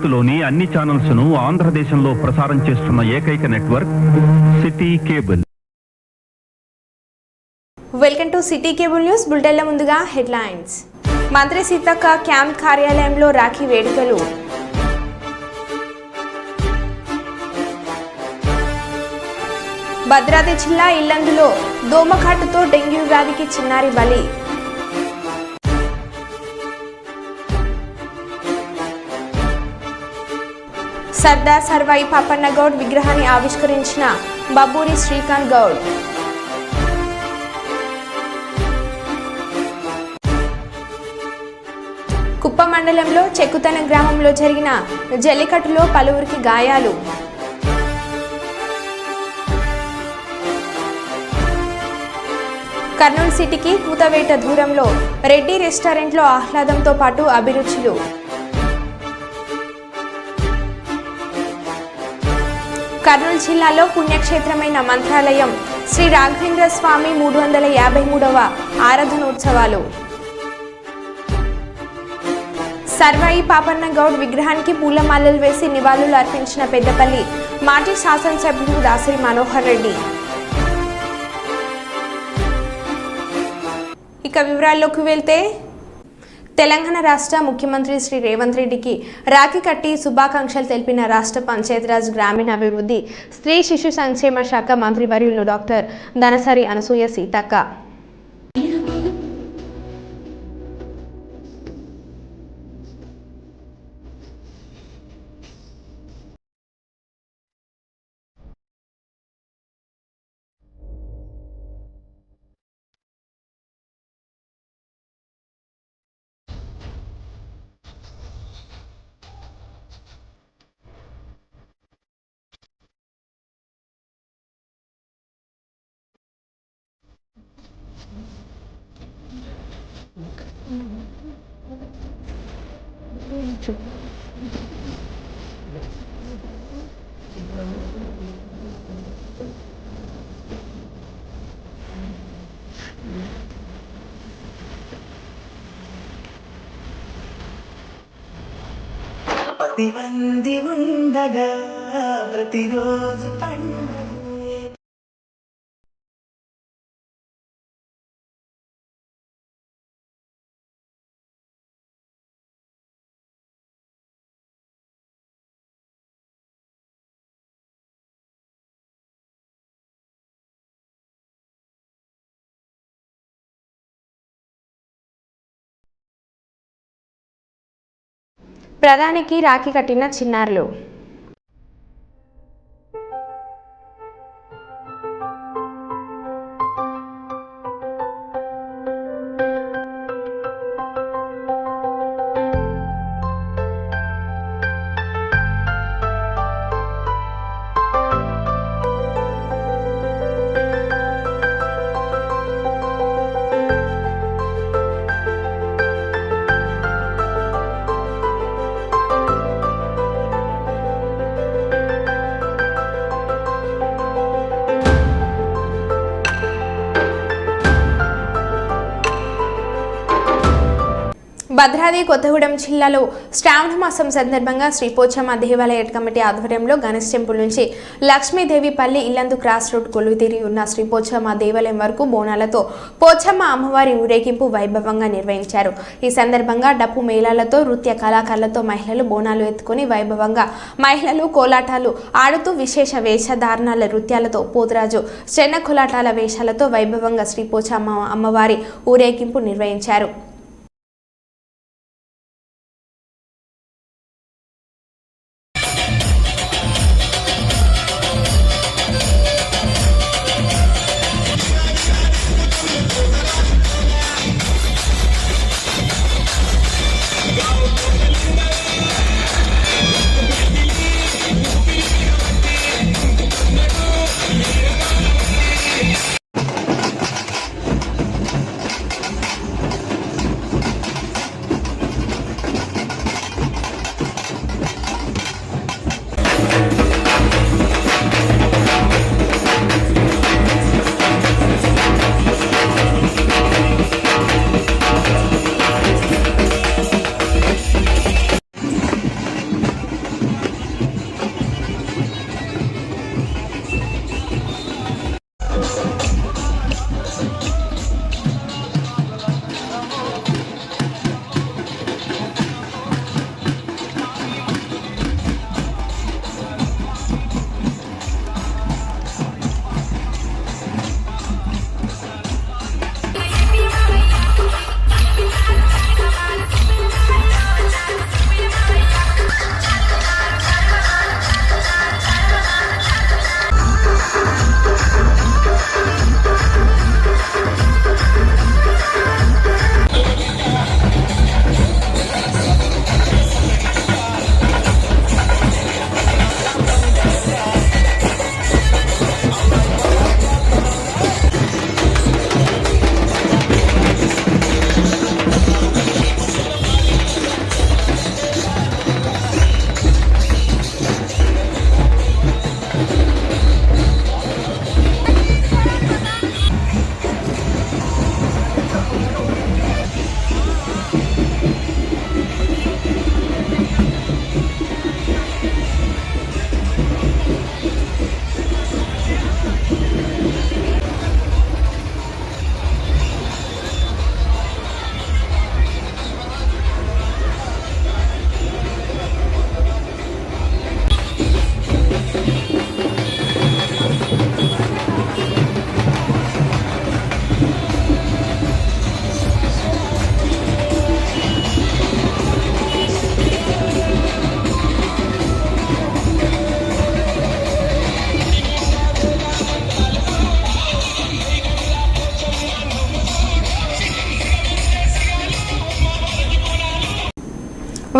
భారత్లోని అన్ని ఛానల్స్ ను ఆంధ్రదేశంలో ప్రసారం చేస్తున్న ఏకైక network city cable. Welcome to city cable news బులెటిన్ల ముందుగా హెడ్లైన్స్. మంత్రి సీతక్క క్యాంప్ కార్యాలయంలో రాఖీ వేడుకలు. భద్రాద్రి జిల్లా ఇల్లందులో దోమకాటుతో డెంగ్యూ వ్యాధికి చిన్నారి బలి. సర్దార్ సర్వాయి పాపన్న గౌడ్ విగ్రహాన్ని ఆవిష్కరించిన బబ్బూరి శ్రీకాంత్ గౌడ్. కుప్ప మండలంలో చెక్కుతన గ్రామంలో జరిగిన జల్లికట్టులో పలువురికి గాయాలు. కర్నూలు సిటీకి కూతవేట దూరంలో రెడ్డి రెస్టారెంట్లో ఆహ్లాదంతో పాటు అభిరుచులు. కర్నూలు జిల్లాలో పుణ్యక్షేత్రమైన మంత్రాలయం శ్రీ రాఘవేంద్ర స్వామి 353వ ఆరాధనోత్సవాలు. సర్వాయి పాపన్న గౌడ్ విగ్రహానికి పూలమాలలు వేసి నివాళులు అర్పించిన పెద్దపల్లి మాజీ శాసనసభ్యులు దాసరి మనోహర్ రెడ్డి. ఇక వివరాల్లోకి వెళ్తే, తెలంగాణ రాష్ట్ర ముఖ్యమంత్రి శ్రీ రేవంత్ రెడ్డికి రాఖీ కట్టి శుభాకాంక్షలు తెలిపిన రాష్ట్ర పంచాయతీరాజ్ గ్రామీణాభివృద్ధి స్త్రీ శిశు సంక్షేమ శాఖ మంత్రివర్యులు డాక్టర్ ధనసరి అనసూయ సీతక్క. పతివంది ఉండగా ప్రతిరోజు పండుగ. ప్రధానికి రాఖీ కట్టిన చిన్నారులు. భద్రాద్రి కొత్తగూడెం జిల్లాలో శ్రావణ మాసం సందర్భంగా శ్రీ పోచమ్మ దేవాలయ కమిటీ ఆధ్వర్యంలో గణేష్ టెంపుల్ నుంచి లక్ష్మీదేవిపల్లి ఇల్లందు క్రాస్ రోడ్ కొలువుతీరి ఉన్న శ్రీ పోచమ్మ దేవాలయం వరకు బోనాలతో పోచమ్మ అమ్మవారి ఊరేగింపు వైభవంగా నిర్వహించారు. ఈ సందర్భంగా డప్పు మేళాలతో నృత్య కళాకారులతో మహిళలు బోనాలు ఎత్తుకుని వైభవంగా మహిళలు కోలాటాలు ఆడుతూ విశేష వేషధారణాల నృత్యాలతో పోతురాజు చెన్న కోలాటాల వేషాలతో వైభవంగా శ్రీ పోచమ్మ అమ్మవారి ఊరేగింపు నిర్వహించారు.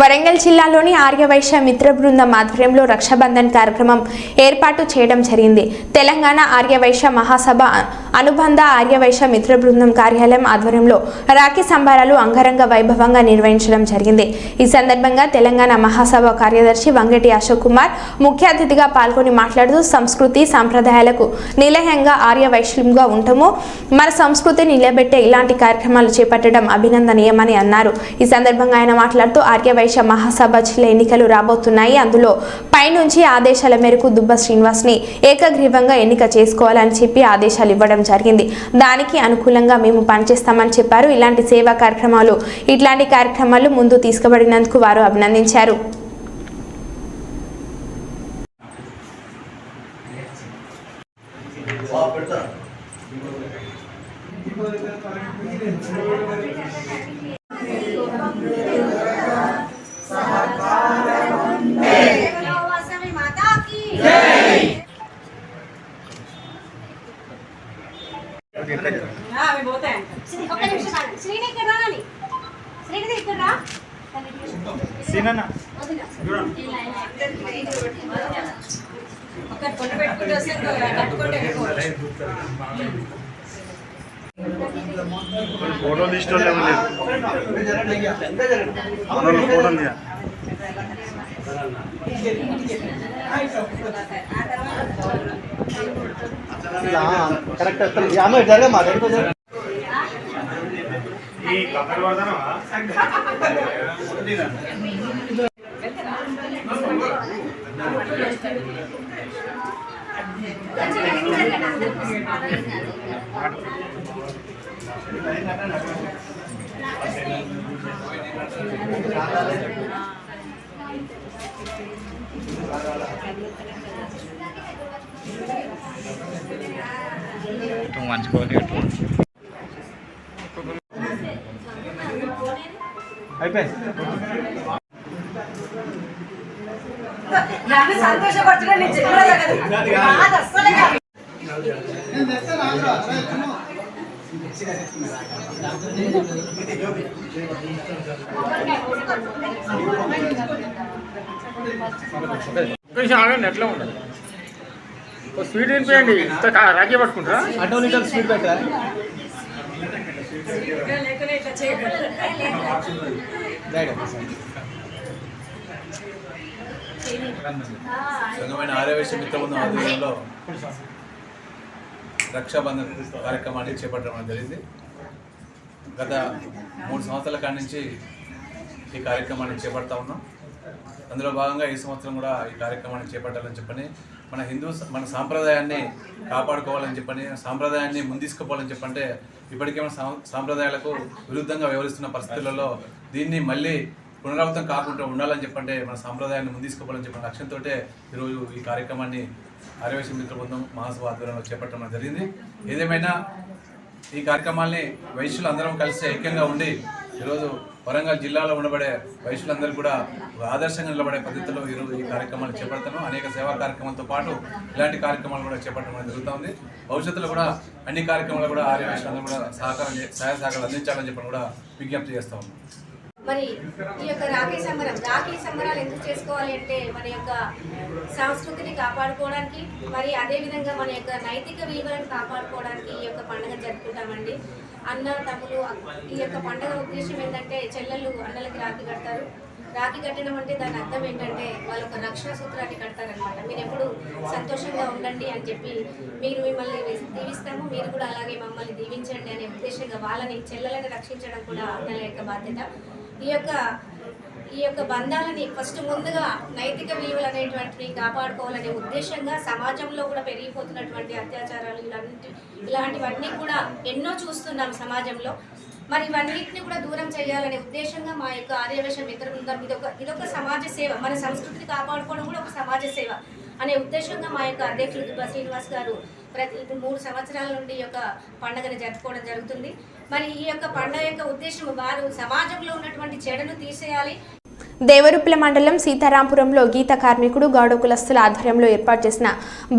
వరంగల్ జిల్లాలోని ఆర్యవైశ్య మిత్ర బృందం ఆధ్వర్యంలో రక్షాబంధన్ కార్యక్రమం ఏర్పాటు చేయడం జరిగింది. తెలంగాణ ఆర్యవైశ్య మహాసభ అనుబంధ ఆర్యవైశ్య మిత్ర బృందం కార్యాలయం ఆధ్వర్యంలో రాఖీ సంబరాలు అంగరంగ వైభవంగా నిర్వహించడం జరిగింది. ఈ సందర్భంగా తెలంగాణ మహాసభ కార్యదర్శి వంగటి అశోక్ కుమార్ ముఖ్య అతిథిగా పాల్గొని మాట్లాడుతూ సంస్కృతి సంప్రదాయాలకు నిలయంగా ఆర్యవైశ్యులుగా ఉంటామో మన సంస్కృతిని నిలబెట్టే ఇలాంటి కార్యక్రమాలు చేపట్టడం అభినందనీయమని అన్నారు. ఈ సందర్భంగా ఆయన మాట్లాడుతూ ఆర్యవైశ్య మహాసభ జిల్లా ఎన్నికలు రాబోతున్నాయి. అందులో పైనుంచి ఆదేశాల మేరకు దుబ్బ శ్రీనివాస్ ని ఏకగ్రీవంగా ఎన్నిక చేసుకోవాలని చెప్పి ఆదేశాలు ఇవ్వడం జరిగింది. దానికి అనుకూలంగా మేము పనిచేస్తామని చెప్పారు. ఇలాంటి సేవా కార్యక్రమాలు ముందు తీసుకుబడినందుకు వారు అభినందించారు. ఫోటో తీసుకోలే కరెక్ట్ జరగ మా ఈ కథలు పడతానా ఎట్లా ఉండదు స్వీట్ తినిపోయండి. రాఖీ పట్టుకుంటారా? అటో లీటర్ స్వీట్ పెట్టాలి. సంఘమైన ఆర్యవైశ్య మిత్ర బృందం ఆధ్వర్యంలో రక్షాబంధన్ కార్యక్రమాన్ని చేపట్టడం జరిగింది. గత 3 సంవత్సరాల కాడి నుంచి ఈ కార్యక్రమాన్ని చేపడతా ఉన్నాం. అందులో భాగంగా ఈ సంవత్సరం కూడా ఈ కార్యక్రమాన్ని చేపట్టాలని చెప్పని మన సాంప్రదాయాన్ని కాపాడుకోవాలని చెప్పని సాంప్రదాయాన్ని ముందీసుకుపోవాలని చెప్పంటే ఇప్పటికే మన సాంప్రదాయాలకు విరుద్ధంగా వ్యవహరిస్తున్న పరిస్థితులలో దీన్ని మళ్ళీ పునరావృతం కాకుండా ఉండాలని చెప్పంటే మన సాంప్రదాయాన్ని ముందీసుకుపోవాలని చెప్పిన లక్ష్యంతో ఈరోజు ఈ కార్యక్రమాన్ని ఆర్యవైశ్య మిత్ర బృందం మహాసభ ఆధ్వర్యంలో చేపట్టడం జరిగింది. ఏదేమైనా ఈ కార్యక్రమాల్ని వైశ్యులు అందరం కలిసి ఐక్యంగా ఉండి ఈరోజు వరంగల్ జిల్లాలో ఉండబడే వైశ్యులందరూ కూడా ఆదర్శంగా నిలబడే పద్ధతిలో ఈరోజు ఈ కార్యక్రమాలు చేపడతాను. అనేక సేవా కార్యక్రమాలతో పాటు ఇలాంటి కార్యక్రమాలు కూడా చేపట్టడం జరుగుతుంది. భవిష్యత్తులో కూడా అన్ని కార్యక్రమాలు కూడా ఆర్యవైశ్యులందరూ కూడా సహాయ సహకారాలు అందించాలని చెప్పని కూడా విజ్ఞప్తి చేస్తా ఉన్నాం. మరి ఈ యొక్క రాఖీ సంబరాలు ఎందుకు చేసుకోవాలి అంటే మన యొక్క సంస్కృతిని కాపాడుకోవడానికి, మరి అదేవిధంగా మన యొక్క నైతిక విలువలను కాపాడుకోవడానికి ఈ యొక్క పండుగ జరుపుకుంటామండి. అన్న తమ్ములు ఈ యొక్క పండుగ ఉద్దేశం ఏంటంటే చెల్లెళ్ళు అన్నలకి రాఖీ కడతారు. రాఖీ కట్టడం అంటే దాని అర్థం ఏంటంటే వాళ్ళ ఒక రక్షణ సూత్రాన్ని కడతారనమాట. మీరు ఎప్పుడు సంతోషంగా ఉండండి అని చెప్పి మిమ్మల్ని దీవిస్తాము, మీరు కూడా అలాగే మమ్మల్ని దీవించండి అనే ఉద్దేశంగా వాళ్ళని చెల్లెలను రక్షించడం కూడా అన్నల యొక్క బాధ్యత. ఈ యొక్క బంధాలని ఫస్ట్ ముందుగా నైతిక విలువలు అనేటువంటివి కాపాడుకోవాలనే ఉద్దేశంగా సమాజంలో కూడా పెరిగిపోతున్నటువంటి అత్యాచారాలు ఇలాంటివన్నీ కూడా ఎన్నో చూస్తున్నాం సమాజంలో. మరి ఇవన్నిటిని కూడా దూరం చేయాలనే ఉద్దేశంగా మా యొక్క ఆర్యవైశ్య మిత్ర బృందం ఇదొక సమాజ సేవ, మన సంస్కృతిని కాపాడుకోవడం కూడా ఒక సమాజ సేవ అనే ఉద్దేశంగా మా యొక్క అధ్యక్షులు దుబ్బ శ్రీనివాస్ గారు ప్రతి 3 సంవత్సరాల నుండి ఈ యొక్క పండుగను జరుపుకోవడం జరుగుతుంది. మరి ఈ యొక్క పండుగ యొక్క ఉద్దేశం వారు సమాజంలో ఉన్నటువంటి చెడును తీసేయాలి. దేవరుప్ల మండలం సీతారాంపురంలో గీత కార్మికుడు గౌడ కులస్తుల ఆధ్వర్యంలో ఏర్పాటు చేసిన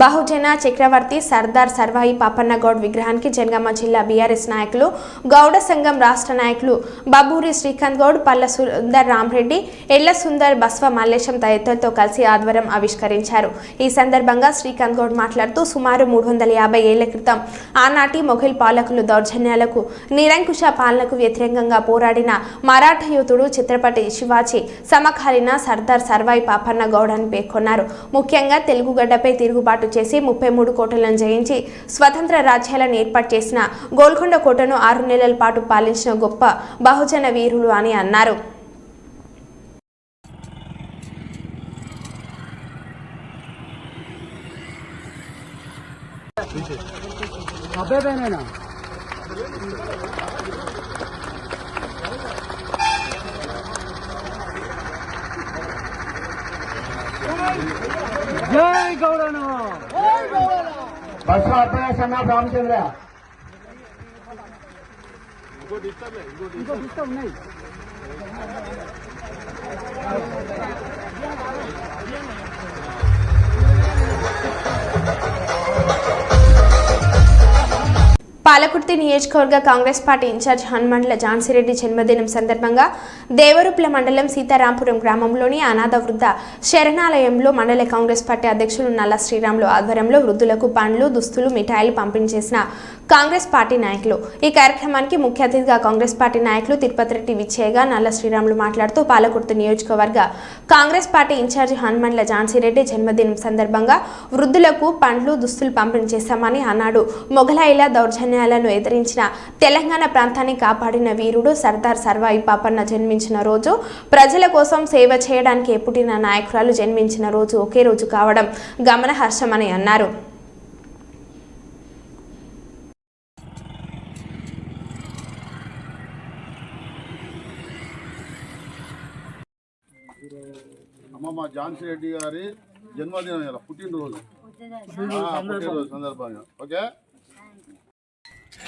బహుజన చక్రవర్తి సర్దార్ సర్వాయి పాపన్న గౌడ్ విగ్రహానికి జనగామ జిల్లా బీఆర్ఎస్ నాయకులు గౌడ సంఘం రాష్ట్ర నాయకులు బబూరి శ్రీకాంత్ గౌడ్ పల్ల సుందర్ రామరెడ్డి ఎళ్ల సుందర్ బస్వ మల్లేశం తదితరులతో కలిసి ఆధ్వర్యం ఆవిష్కరించారు. ఈ సందర్భంగా శ్రీకాంత్ గౌడ్ మాట్లాడుతూ సుమారు 350 ఏళ్ల క్రితం ఆనాటి మొఘల్ పాలకులు దౌర్జన్యాలకు నిరంకుశ పాలనకు వ్యతిరేకంగా పోరాడిన మరాఠా యోధుడు ఛత్రపతి శివాజీ సమకాలీన సర్దార్ సర్వాయి పాపన్న గౌడ్ అని పేర్కొన్నారు. ముఖ్యంగా తెలుగు గడ్డపై తిరుగుబాటు చేసి 33 కోటలను జయించి స్వతంత్ర రాజ్యాలను ఏర్పాటు చేసిన గోల్కొండ కోటను 6 నెలల పాటు పాలించిన గొప్ప బహుజన వీరులు అని అన్నారు. జై గౌరవ బస్సు అభ్యాస సన్నా రామచంద్ర ఇంకో ఉన్నాయి. పాలకుర్తి నియోజకవర్గ కాంగ్రెస్ పార్టీ ఇన్ఛార్జ్ హనుమండ్ల ఝాన్సీరెడ్డి జన్మదినం సందర్భంగా దేవరుప్ల మండలం సీతారాంపురం గ్రామంలోని అనాథ వృద్ధ శరణాలయంలో మండల కాంగ్రెస్ పార్టీ అధ్యక్షులు నల్ల శ్రీరాములు ఆధ్వర్యంలో వృద్ధులకు పండ్లు, దుస్తులు, మిఠాయిలు పంపిణీ చేసిన కాంగ్రెస్ పార్టీ నాయకులు. ఈ కార్యక్రమానికి ముఖ్య అతిథిగా కాంగ్రెస్ పార్టీ నాయకులు తిరుపతి రెడ్డి విచ్చేయగా నల్ల శ్రీరాములు మాట్లాడుతూ పాలకుర్తి నియోజకవర్గ కాంగ్రెస్ పార్టీ ఇన్ఛార్జ్ హనుమండ్ల ఝాన్సీరెడ్డి జన్మదినం సందర్భంగా వృద్ధులకు పండ్లు, దుస్తులు పంపిణీ చేశామని అన్నాడు. మొఘలాయిల దౌర్జన్యాలను ఎదిరించిన తెలంగాణ ప్రాంతాన్ని కాపాడిన వీరుడు సర్దార్ సర్వాయి పాపన్న జన్మించిన రోజు, ప్రజల కోసం సేవ చేయడానికి పుట్టిన నాయకురాలు జన్మించిన రోజు ఒకే రోజు కావడం గమనార్హమని అన్నారు. అమ్మమ్మ ఝాన్సీ రెడ్డి గారి జన్మదినం ఇలా పుట్టినరోజు సందర్భంగా ఓకే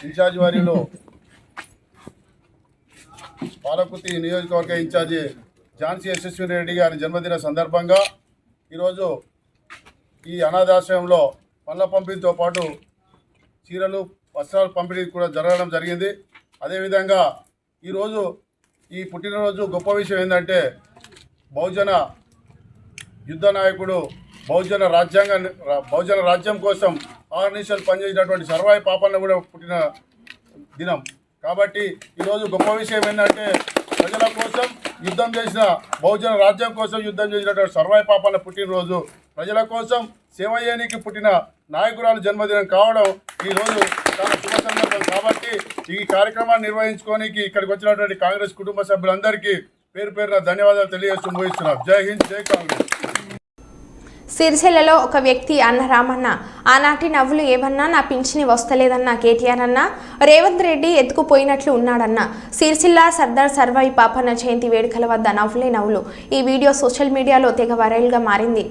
ఇన్ఛార్జ్ వారిలో పాలకుర్తి నియోజకవర్గ ఇన్ఛార్జి ఝాన్సీ యశస్విని రెడ్డి గారి జన్మదిన సందర్భంగా ఈరోజు ఈ అనాథాశ్రయంలో పళ్ళ పంపిణీతో పాటు చీరలు, వస్త్రాలు పంపిణీ కూడా జరగడం జరిగింది. అదేవిధంగా ఈరోజు ఈ పుట్టినరోజు గొప్ప విషయం ఏంటంటే బహుజన యుద్ధ నాయకుడు బహుజన రాజ్యం కోసం ఆర్నిషలు పనిచేసినటువంటి సర్వాయి పాపన్న కూడా పుట్టిన దినం కాబట్టి ఈరోజు గొప్ప విషయం ఏంటంటే ప్రజల కోసం యుద్ధం చేసిన బహుజన రాజ్యం కోసం యుద్ధం చేసినటువంటి సర్వాయి పాపన్న పుట్టినరోజు, ప్రజల కోసం సేవ చేయడానికి పుట్టిన నాయకురాలు జన్మదినం కావడం ఈరోజు చాలా శుభ సందర్భం. కాబట్టి ఈ కార్యక్రమాన్ని నిర్వహించుకోనికి ఇక్కడికి వచ్చినటువంటి కాంగ్రెస్ కుటుంబ సభ్యులందరికీ పేరు పేరున ధన్యవాదాలు తెలియజేస్తూ ముగిస్తున్నాం. జై హింద్, జై కాంగ్రెస్. సిరిసిల్లలో ఒక వ్యక్తి అన్న రామన్న ఆనాటి నవ్వులు ఏమన్నా నా పింఛని వస్తలేదన్న కేటీఆర్ అన్న రేవంత్ రెడ్డి ఎత్తుకుపోయినట్లు ఉన్నాడన్న. సిరిసిల్ల సర్దార్ సర్వాయి పాపన్న జయంతి వేడుకల వద్ద నవ్వులే నవ్వులు. ఈ వీడియో సోషల్ మీడియాలో తెగ వైరల్గా మారింది.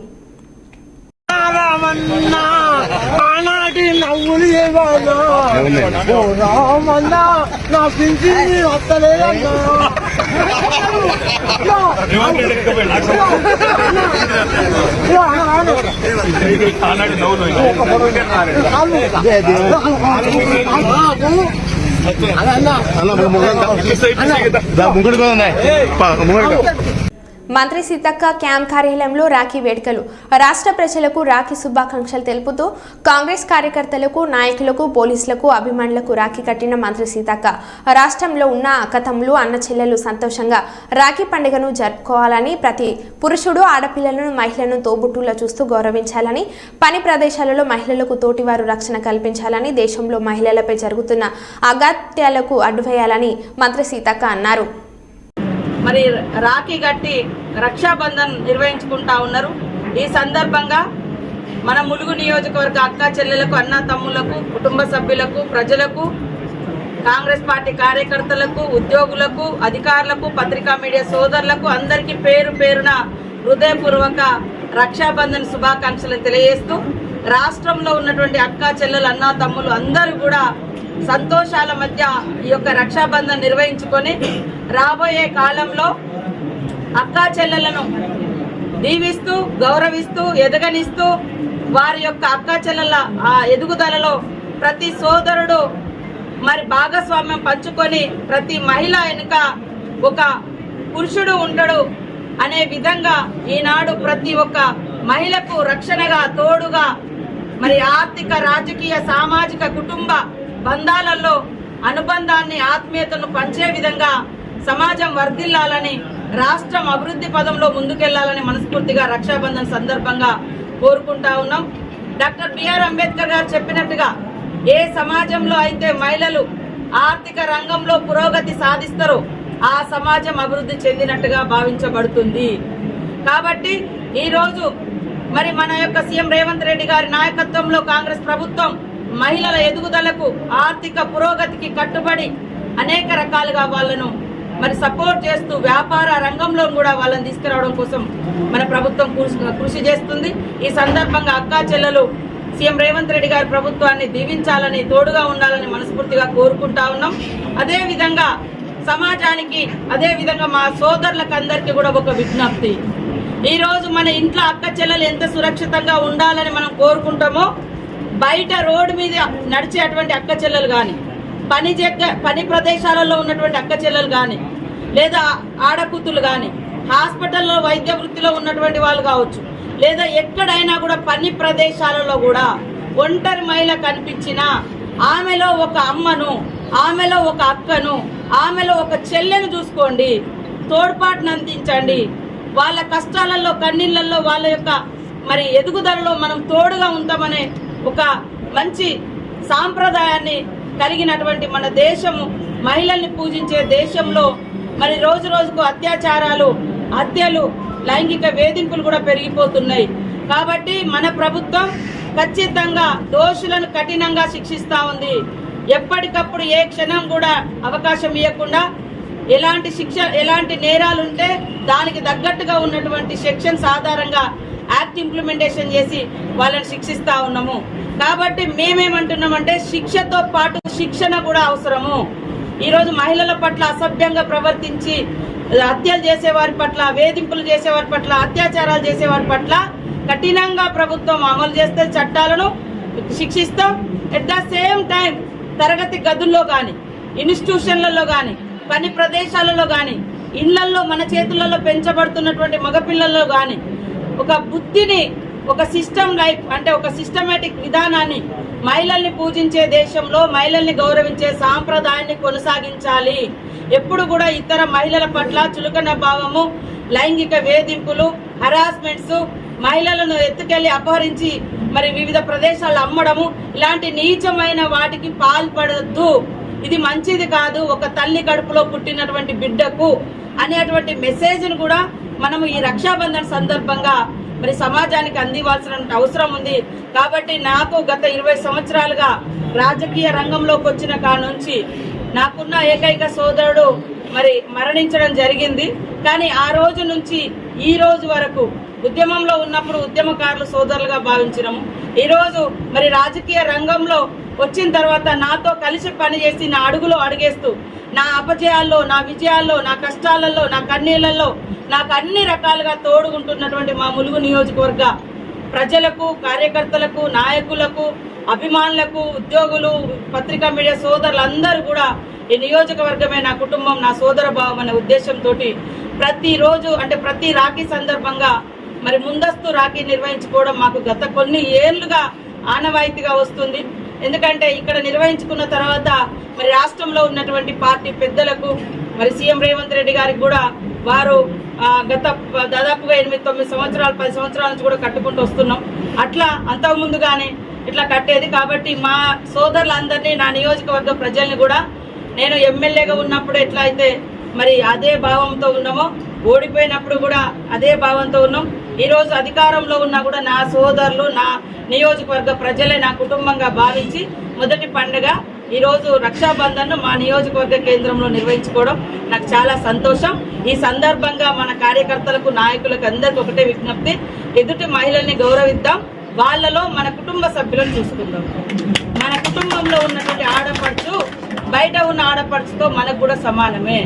మంత్రి సీతక్క క్యాంప్ కార్యాలయంలో రాఖీ వేడుకలు. రాష్ట్ర ప్రజలకు రాఖీ శుభాకాంక్షలు తెలుపుతూ కాంగ్రెస్ కార్యకర్తలకు, నాయకులకు, పోలీసులకు, అభిమానులకు రాఖీ కట్టిన మంత్రి సీతక్క రాష్ట్రంలో ఉన్న అక్కతమ్ములు, అన్న చెల్లెలు సంతోషంగా రాఖీ పండుగను జరుపుకోవాలని, ప్రతి పురుషుడు ఆడపిల్లలను, మహిళలను తోబుట్టులా చూస్తూ గౌరవించాలని, పని ప్రదేశాలలో మహిళలకు తోటివారు రక్షణ కల్పించాలని, దేశంలో మహిళలపై జరుగుతున్న అగాత్యాలకు అడ్డువేయాలని మంత్రి సీతక్క అన్నారు. మరి రాఖీ కట్టి రక్షాబంధన్ నిర్వహించుకుంటా ఉన్నారు. ఈ సందర్భంగా మన ములుగు నియోజకవర్గ అక్క చెల్లెలకు, అన్న తమ్ములకు, కుటుంబ సభ్యులకు, ప్రజలకు, కాంగ్రెస్ పార్టీ కార్యకర్తలకు, ఉద్యోగులకు, అధికారులకు, పత్రికా మీడియా సోదరులకు అందరికీ పేరు పేరున హృదయపూర్వక రక్షాబంధన్ శుభాకాంక్షలు తెలియజేస్తూ రాష్ట్రంలో ఉన్నటువంటి అక్క చెల్లెలు, అన్న తమ్ములు అందరూ కూడా సంతోషాల మధ్య ఈ యొక్క రక్షాబంధన్ నిర్వహించుకొని రాబోయే కాలంలో అక్కా చెల్లెలను దీవిస్తూ గౌరవిస్తూ ఎదగనిస్తూ వారి యొక్క అక్కా చెల్లెల ఆ ఎదుగుదలలో ప్రతి సోదరుడు మరి భాగస్వామ్యం పంచుకొని ప్రతి మహిళ వెనుక ఒక పురుషుడు ఉంటాడు అనే విధంగా ఈనాడు ప్రతి ఒక్క మహిళకు రక్షణగా తోడుగా మరి ఆర్థిక రాజకీయ సామాజిక కుటుంబ బంధాలలో అనుబంధాన్ని ఆత్మీయతను పంచే విధంగా సమాజం వర్ధిల్లాలని రాష్ట్రం అభివృద్ధి పదంలో ముందుకెళ్లాలని మనస్ఫూర్తిగా రక్షాబంధన్ సందర్భంగా కోరుకుంటా ఉన్నాం. డాక్టర్ బిఆర్ అంబేద్కర్ గారు చెప్పినట్టుగా ఏ సమాజంలో అయితే మహిళలు ఆర్థిక రంగంలో పురోగతి సాధిస్తారో ఆ సమాజం అభివృద్ధి చెందినట్టుగా భావించబడుతుంది. కాబట్టి ఈరోజు మరి మన యొక్క సీఎం రేవంత్ రెడ్డి గారి నాయకత్వంలో కాంగ్రెస్ ప్రభుత్వం మహిళల ఎదుగుదలకు ఆర్థిక పురోగతికి కట్టుబడి అనేక రకాలుగా వాళ్ళను మరి సపోర్ట్ చేస్తూ వ్యాపార రంగంలో కూడా వాళ్ళని తీసుకురావడం కోసం మన ప్రభుత్వం కృషి చేస్తుంది. ఈ సందర్భంగా అక్కా చెల్లెలు సీఎం రేవంత్ రెడ్డి గారి ప్రభుత్వాన్ని దీవించాలని తోడుగా ఉండాలని మనస్ఫూర్తిగా కోరుకుంటా ఉన్నాం. అదే విధంగా సమాజానికి అదే విధంగా మా సోదరులకు అందరికీ కూడా ఒక విజ్ఞప్తి. ఈరోజు మన ఇంట్లో అక్క చెల్లెలు ఎంత సురక్షితంగా ఉండాలని మనం కోరుకుంటామో బయట రోడ్డు మీద నడిచేటువంటి అక్క చెల్లెలు కానీ పని ప్రదేశాలలో ఉన్నటువంటి అక్క చెల్లెలు కానీ లేదా ఆడకూతులు కానీ హాస్పిటల్లో వైద్య వృత్తిలో ఉన్నటువంటి వాళ్ళు కావచ్చు లేదా ఎక్కడైనా కూడా పని ప్రదేశాలలో కూడా ఒంటరి మహిళ కనిపించినా ఆమెలో ఒక అమ్మను ఆమెలో ఒక అక్కను ఆమెలో ఒక చెల్లెను చూసుకోండి, తోడ్పాటును అందించండి. వాళ్ళ కష్టాలలో కన్నీళ్ళల్లో వాళ్ళ యొక్క మరి ఎదుగుదలలో మనం తోడుగా ఉంటామనే ఒక మంచి సాంప్రదాయాన్ని కలిగినటువంటి మన దేశము మహిళల్ని పూజించే దేశంలో మరి రోజు రోజుకు అత్యాచారాలు హత్యలు లైంగిక వేధింపులు కూడా పెరిగిపోతున్నాయి. కాబట్టి మన ప్రభుత్వం ఖచ్చితంగా దోషులను కఠినంగా శిక్షిస్తూ ఉంది. ఎప్పటికప్పుడు ఏ క్షణం కూడా అవకాశం ఇవ్వకుండా ఎలాంటి నేరాలు ఉంటే దానికి తగ్గట్టుగా ఉన్నటువంటి సెక్షన్స్ ఆధారంగా యాక్ట్ ఇంప్లిమెంటేషన్ చేసి వాళ్ళని శిక్షిస్తూ ఉన్నాము. కాబట్టి మేమేమంటున్నామంటే శిక్షతో పాటు శిక్షణ కూడా అవసరము. ఈరోజు మహిళల పట్ల అసభ్యంగా ప్రవర్తించి హత్యలు చేసేవారి పట్ల వేధింపులు చేసేవారి పట్ల అత్యాచారాలు చేసేవారి పట్ల కఠినంగా ప్రభుత్వం అమలు చేస్తే చట్టాలను శిక్షిస్తాం. ఎట్ ద సేమ్ టైం తరగతి గదుల్లో కానీ ఇన్స్టిట్యూషన్లలో కానీ పని ప్రదేశాలలో కానీ ఇళ్లలో మన చేతులలో పెంచబడుతున్నటువంటి మగపిల్లల్లో కానీ ఒక బుద్ధిని ఒక సిస్టమ్ లైఫ్ అంటే ఒక సిస్టమేటిక్ విధానాన్ని మహిళల్ని పూజించే దేశంలో మహిళల్ని గౌరవించే సాంప్రదాయాన్ని కొనసాగించాలి. ఎప్పుడు కూడా ఇతర మహిళల పట్ల చులకన భావము లైంగిక వేధింపులు హరాస్మెంట్స్ మహిళలను ఎత్తుకెళ్లి అపహరించి మరి వివిధ ప్రదేశాల్లో అమ్మడము ఇలాంటి నీచమైన వాటికి పాల్పడద్దు. ఇది మంచిది కాదు ఒక తల్లి కడుపులో పుట్టినటువంటి బిడ్డకు అనేటువంటి మెసేజ్ను కూడా మనము ఈ రక్షాబంధన్ సందర్భంగా మరి సమాజానికి అందివ్వాల్సిన అవసరం ఉంది. కాబట్టి నాకు గత 20 సంవత్సరాలుగా రాజకీయ రంగంలోకి వచ్చిన కానుంచి నాకున్న ఏకైక సోదరుడు మరి మరణించడం జరిగింది. కానీ ఆ రోజు నుంచి ఈ రోజు వరకు ఉద్యమంలో ఉన్నప్పుడు ఉద్యమకారులు సోదరులుగా భావించినాము. ఈరోజు మరి రాజకీయ రంగంలో వచ్చిన తర్వాత నాతో కలిసి పనిచేసి నా అడుగులో అడుగేస్తూ నా అపజయాల్లో నా విజయాల్లో నా కష్టాలలో నా కన్నీళ్లలో నాకు అన్ని రకాలుగా తోడుకుంటున్నటువంటి మా ములుగు నియోజకవర్గ ప్రజలకు కార్యకర్తలకు నాయకులకు అభిమానులకు ఉద్యోగులు పత్రికా మీడియా సోదరులందరూ కూడా ఈ నియోజకవర్గమే నా కుటుంబం నా సోదర భావం అనే ఉద్దేశంతో ప్రతిరోజు అంటే ప్రతి రాఖీ సందర్భంగా మరి ముందస్తు రాఖీ నిర్వహించుకోవడం మాకు గత కొన్ని ఏళ్లుగా ఆనవాయితీగా వస్తుంది. ఎందుకంటే ఇక్కడ నిర్వహించుకున్న తర్వాత మరి రాష్ట్రంలో ఉన్నటువంటి పార్టీ పెద్దలకు మరి సీఎం రేవంత్ రెడ్డి గారికి కూడా వారు గత దాదాపుగా 8-9 సంవత్సరాలు 10 సంవత్సరాల నుంచి కూడా కట్టుకుంటూ వస్తున్నాం. అట్లా అంతకుముందుగానే ఇట్లా కట్టేది. కాబట్టి మా సోదరులందరినీ నా నియోజకవర్గ ప్రజల్ని కూడా నేను ఎమ్మెల్యేగా ఉన్నప్పుడు ఎట్లా అయితే మరి అదే భావంతో ఉన్నామో ఓడిపోయినప్పుడు కూడా అదే భావంతో ఉన్నాం. ఈరోజు అధికారంలో ఉన్నా కూడా నా సోదరులు నా నియోజకవర్గ ప్రజలే నా కుటుంబంగా భావించి మొదటి పండుగ ఈరోజు రక్షాబంధన్ను మా నియోజకవర్గ కేంద్రంలో నిర్వహించుకోవడం నాకు చాలా సంతోషం. ఈ సందర్భంగా మన కార్యకర్తలకు నాయకులకు అందరికీ ఒకటే విజ్ఞప్తి, ఎదుటి మహిళల్ని గౌరవిద్దాం, వాళ్ళలో మన కుటుంబ సభ్యులను చూసుకుందాం. మన కుటుంబంలో ఉన్నటువంటి ఆడపడుచు బయట ఉన్న ఆడపడుచుతో మనకు కూడా సమానమే.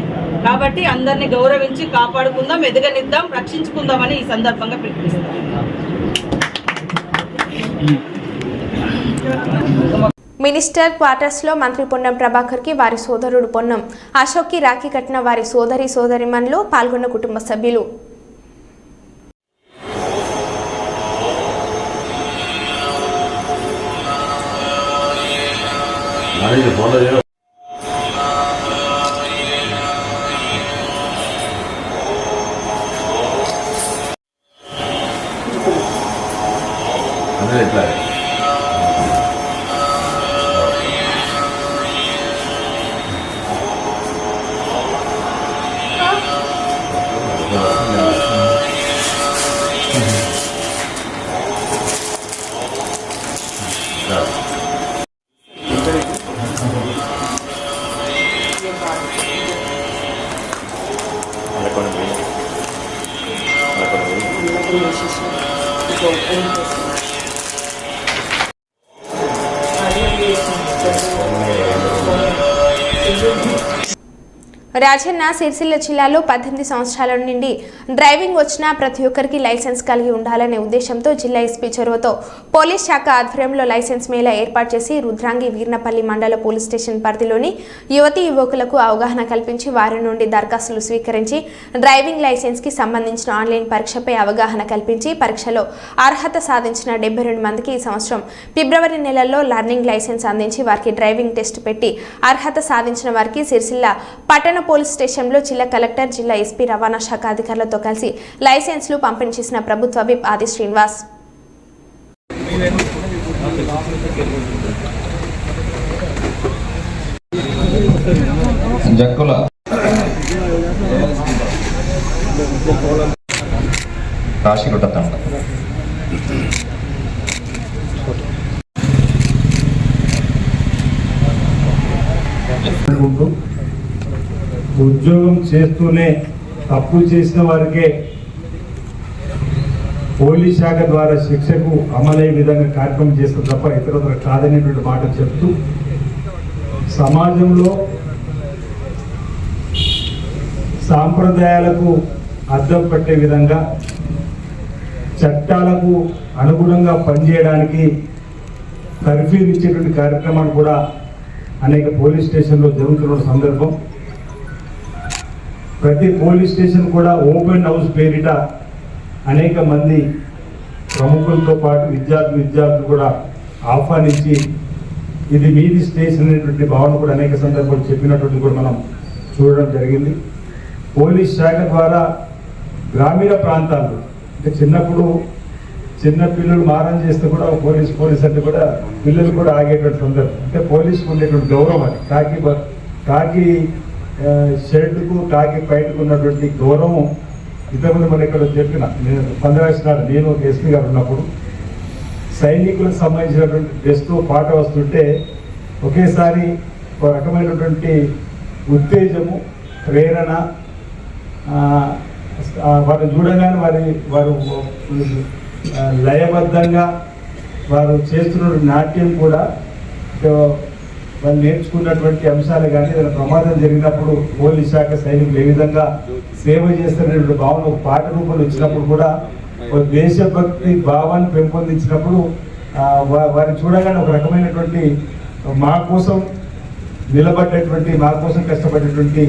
కాబట్టి అందరినీ గౌరవించి కాపాడుకుందాం, ఎదగనిద్దాం, రక్షించుకుందామని ఈ సందర్భంగా పిలుపునిస్తాం. మినిస్టర్ క్వార్టర్స్లో మంత్రి పొన్నం ప్రభాకర్కి వారి సోదరుడు పొన్నం అశోక్కి రాఖీ కట్టిన వారి సోదరిమణులు పాల్గొన్న కుటుంబ సభ్యులు. రాజన్న సిరిసిల్ల జిల్లాలో 18 సంవత్సరాల నుండి డ్రైవింగ్ వచ్చిన ప్రతి ఒక్కరికి లైసెన్స్ కలిగి ఉండాలనే ఉద్దేశంతో జిల్లా ఎస్పీ చొరవతో పోలీస్ శాఖ ఆధ్వర్యంలో లైసెన్స్ మేళా ఏర్పాటు చేసి రుద్రాంగి వీర్నపల్లి మండల పోలీస్ స్టేషన్ పరిధిలోని యువతీ యువకులకు అవగాహన కల్పించి వారి నుండి దరఖాస్తులు స్వీకరించి డ్రైవింగ్ లైసెన్స్కి సంబంధించిన ఆన్లైన్ పరీక్షపై అవగాహన కల్పించి పరీక్షలో అర్హత సాధించిన 72 మందికి ఈ సంవత్సరం ఫిబ్రవరి నెలలో లర్నింగ్ లైసెన్స్ అందించి వారికి డ్రైవింగ్ టెస్ట్ పెట్టి అర్హత సాధించిన వారికి సిరిసిల్ల పట్టణ పోలీస్ స్టేషన్లో జిల్లా కలెక్టర్, జిల్లా ఎస్పీ, రవాణా శాఖ అధికారులతో కలిసి లైసెన్స్లు పంపిణీ చేసిన ప్రభుత్వ విప్ ఆది శ్రీనివాస్. ఉద్యోగం చేస్తూనే తప్పు చేసిన వారికే పోలీస్ శాఖ ద్వారా శిక్షకు అమలయ్యే విధంగా కార్యక్రమం చేస్తారు తప్ప ఇతరులు కాదనేటువంటి మాట చెప్తూ సమాజంలో సాంప్రదాయాలకు అద్దం పట్టే విధంగా చట్టాలకు అనుగుణంగా పనిచేయడానికి కర్ఫ్యూ ఇచ్చేటువంటి కార్యక్రమాలు కూడా అనేక పోలీస్ స్టేషన్లో జరుగుతున్న సందర్భం. ప్రతి పోలీస్ స్టేషన్ కూడా ఓపెన్ హౌస్ పేరిట అనేక మంది ప్రముఖులతో పాటు విద్యార్థులు కూడా ఆహ్వానించి ఇది మీది స్టేషన్ అనేటువంటి భావన కూడా అనేక సందర్భాలు చెప్పినటువంటి కూడా మనం చూడడం జరిగింది. పోలీస్ శాఖ ద్వారా గ్రామీణ ప్రాంతాల్లో అంటే చిన్నప్పుడు చిన్న పిల్లలు మారం చేస్తే కూడా పోలీస్ అంటే కూడా పిల్లలు కూడా ఆగేటువంటి సందర్భం. అంటే పోలీసుకు ఉండేటువంటి గౌరవం అది కాకి షర్టుకు కాకి పైటకు ఉన్నటువంటి గౌరవం ఇంతకుముందు మనం ఇక్కడ చెప్పిన నేను 15 నేను ఒక ఎస్పీ గారు ఉన్నప్పుడు సైనికులకు సంబంధించినటువంటి డ్రెస్తో పాట వస్తుంటే ఒకేసారి ఒక రకమైనటువంటి ఉత్తేజము, ప్రేరణ, వారిని చూడగానే వారు లయబద్ధంగా వారు చేస్తున్న నాట్యం కూడా వాళ్ళు నేర్చుకున్నటువంటి అంశాలు కానీ ఏదైనా ప్రమాదం జరిగినప్పుడు పోలీస్ శాఖ సైనికులు ఏ విధంగా సేవ చేస్తున్నటువంటి భావన ఒక పాట రూపంలో వచ్చినప్పుడు కూడా ఒక దేశభక్తి భావాన్ని పెంపొందించినప్పుడు వారిని చూడగానే ఒక రకమైనటువంటి మా కోసం నిలబడ్డటువంటి, మా కోసం కష్టపడేటువంటి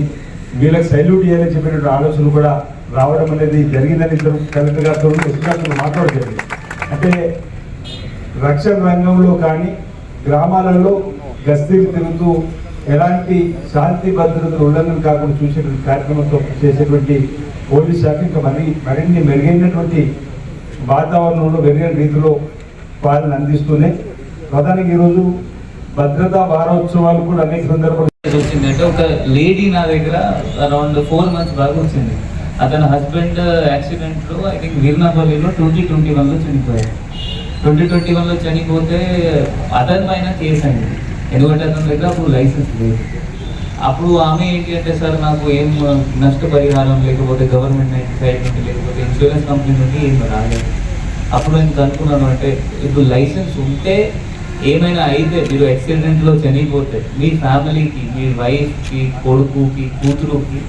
వీళ్ళకి సైల్యూట్ చేయాలని చెప్పినటువంటి ఆలోచన కూడా రావడం అనేది జరిగిందని ఇద్దరు కలెక్టర్ గారితో వచ్చినప్పుడు మాట్లాడలేదు. అంటే రక్షణ రంగంలో కానీ గ్రామాలలో గస్తీలు తిరుగుతూ ఎలాంటి శాంతి భద్రతలు ఉల్లంఘన కాకుండా చూసేటువంటి కార్యక్రమంతో చేసేటువంటి పోలీస్ శాఖ ఇంకా మరిన్ని మెరుగైనటువంటి వాతావరణంలో మెరుగైన రీతిలో పాలన అందిస్తూనే ప్రధానికి ఈరోజు భద్రతా వారోత్సవాలు కూడా అనేక సందర్భాలు వచ్చింది. అంటే ఒక లేడీ నా దగ్గర అరౌండ్ 4 months బాగా వచ్చింది. అతని హస్బెండ్ యాక్సిడెంట్లో ఐ థింక్ వీర్నాపల్లిలో 2021లో చనిపోయారు. 2021లో చనిపోతే అతని పైన కేసు అయింది. ఎందుకంటే అతని దగ్గర అప్పుడు లైసెన్స్ లేదు. అప్పుడు ఆమె ఏంటి అంటే సార్ నాకు ఏం నష్టపరిహారం లేకపోతే గవర్నమెంట్ సైడ్ నుండి లేకపోతే ఇన్సూరెన్స్ కంపెనీ నుండి ఏం రాలేదు. అప్పుడు నేను అనుకున్నాను అంటే ఇప్పుడు లైసెన్స్ ఉంటే ఏమైనా అయితే మీరు యాక్సిడెంట్లో చనిపోతే మీ ఫ్యామిలీకి, మీ వైఫ్కి, కొడుకుకి, కూతురుకి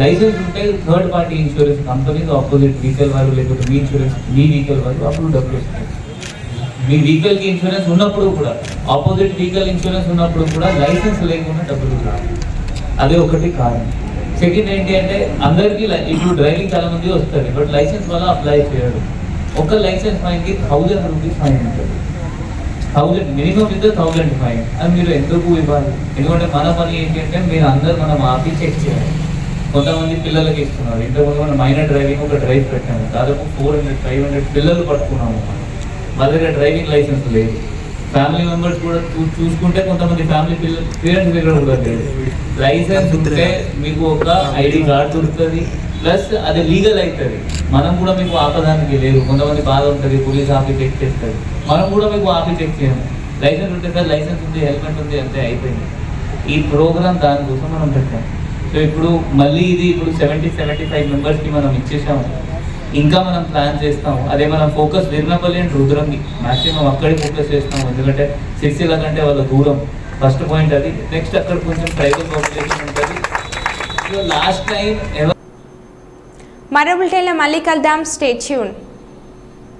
లైసెన్స్ ఉంటే third party insurance companies opposite vehicle వాళ్ళు లేకపోతే మీ ఇన్సూరెన్స్ మీ వెహికల్ వాళ్ళు అప్పుడు డబ్బులు వస్తాయి. మీ వెహికల్కి ఇన్సూరెన్స్ ఉన్నప్పుడు కూడా, ఆపోజిట్ వెహికల్ ఇన్సూరెన్స్ ఉన్నప్పుడు కూడా లైసెన్స్ లేకుండా డబ్బులు రాదు. అదే ఒకటి కారణం. సెకండ్ ఏంటి అంటే అందరికీ ఇప్పుడు డ్రైవింగ్ చాలా మంది వస్తుంది, బట్ లైసెన్స్ వల్ల అప్లై చేయడు. ఒక లైసెన్స్ ఫైన్కి 1000 రూపీస్ ఫైన్ ఉంటుంది. 1000 మినిమం అయితే 1000 ఫైన్. అది మీరు ఎందుకు ఇవ్వాలి? ఎందుకంటే మన పని ఏంటి అంటే మీరు అందరు మనం ఆపి చెక్ చేయాలి. కొంతమంది పిల్లలకి ఇస్తున్నారు. ఇంతకుముందు మనం మైనర్ డ్రైవింగ్ ఒక డ్రైవ్ పెట్టాము, దాదాపు 400-500 పిల్లలు పట్టుకున్నాము. వాళ్ళ దగ్గర డ్రైవింగ్ లైసెన్స్ లేదు. ఫ్యామిలీ మెంబర్స్ కూడా చూసుకుంటే కొంతమంది ఫ్యామిలీ పేరెంట్స్ దగ్గర కూడా లేదు. లైసెన్స్ ఉంటే మీకు ఒక ఐడి కార్డ్ దొరుకుతుంది, ప్లస్ అది లీగల్ అవుతుంది. మనం కూడా మీకు ఆపదానికి లేదు. కొంతమంది బాధ ఉంటుంది, పోలీస్ ఆపి చెక్ చేస్తుంది, మనం కూడా మీకు ఆపి చెక్ చేయము. లైసెన్స్ ఉంటే సార్ లైసెన్స్ ఉంది, హెల్మెట్ ఉంది, అంతే అయిపోయింది. ఈ ప్రోగ్రామ్ దానికోసం మనం పెట్టాము. సో ఇప్పుడు మళ్ళీ ఇది ఇప్పుడు 70-75 మెంబర్స్కి మనం ఇచ్చేసాము. ఇంకా మనం ప్లాన్ చేస్తాము. అదే మనం ఫోకస్ వీర్నపల్లి అండ్ రుద్రంకి మ్యాక్సిమం అక్కడే ఫోకస్ చేస్తాము. ఎందుకంటే సిరిసిల్ల కంటే వాళ్ళ దూరం, ఫస్ట్ పాయింట్ అది. నెక్స్ట్ అక్కడ కొంచెం ట్రైబల్ పాపులేషన్ ఉంటుంది. సో లాస్ట్ టైం మరో బులెటిన్లో మళ్ళీ కలుద్దాం. Stay tune.